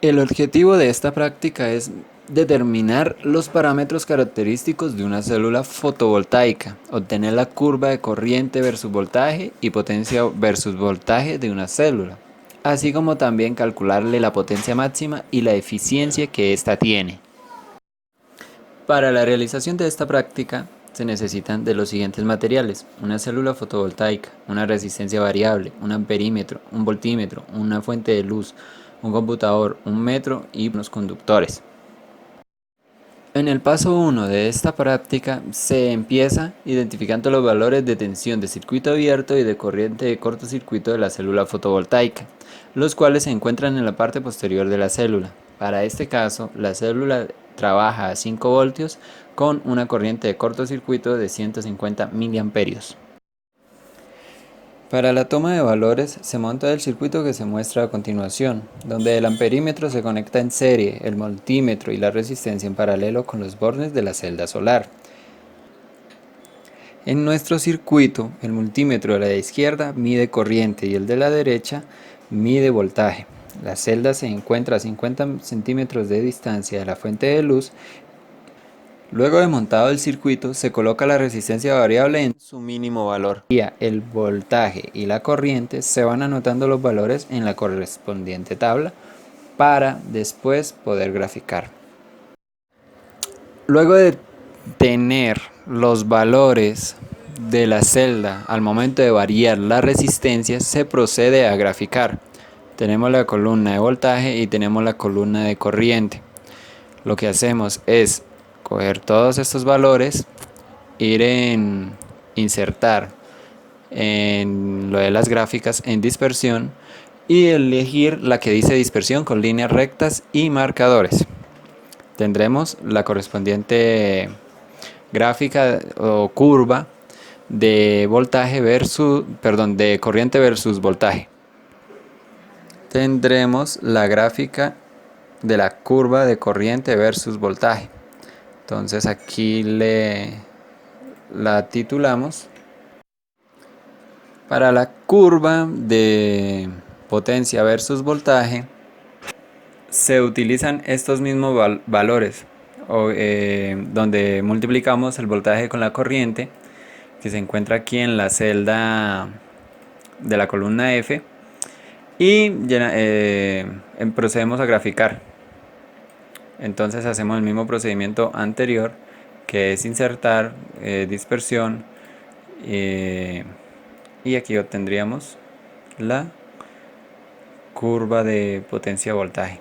El objetivo de esta práctica es determinar los parámetros característicos de una célula fotovoltaica, obtener la curva de corriente versus voltaje y potencia versus voltaje de una célula, así como también calcularle la potencia máxima y la eficiencia que ésta tiene. Para la realización de esta práctica se necesitan de los siguientes materiales: una célula fotovoltaica, una resistencia variable, un amperímetro, un voltímetro, una fuente de luz, un computador, un metro y unos conductores. En el paso 1 de esta práctica se empieza identificando los valores de tensión de circuito abierto y de corriente de cortocircuito de la célula fotovoltaica, los cuales se encuentran en la parte posterior de la célula. Para este caso, la célula trabaja a 5 voltios con una corriente de cortocircuito de 150 miliamperios. Para la toma de valores se monta el circuito que se muestra a continuación, donde el amperímetro se conecta en serie, el multímetro y la resistencia en paralelo con los bornes de la celda solar. En nuestro circuito, el multímetro de la izquierda mide corriente y el de la derecha mide voltaje. La celda se encuentra a 50 centímetros de distancia de la fuente de luz. Luego de montado el circuito, se coloca la resistencia variable en su mínimo valor. El voltaje y la corriente se van anotando los valores en la correspondiente tabla para después poder graficar. Luego de tener los valores de la celda al momento de variar la resistencia, se procede a graficar. Tenemos la columna de voltaje y tenemos la columna de corriente. Lo que hacemos es coger todos estos valores, insertar en lo de las gráficas en dispersión y elegir la que dice dispersión con líneas rectas y marcadores. Tendremos la correspondiente gráfica o curva de de corriente versus voltaje. Tendremos la gráfica de la curva de corriente versus voltaje. Entonces aquí la titulamos. Para la curva de potencia versus voltaje se utilizan estos mismos valores, donde multiplicamos el voltaje con la corriente que se encuentra aquí en la celda de la columna F y procedemos a graficar. Entonces hacemos el mismo procedimiento anterior, que es insertar dispersión, y aquí obtendríamos la curva de potencia voltaje.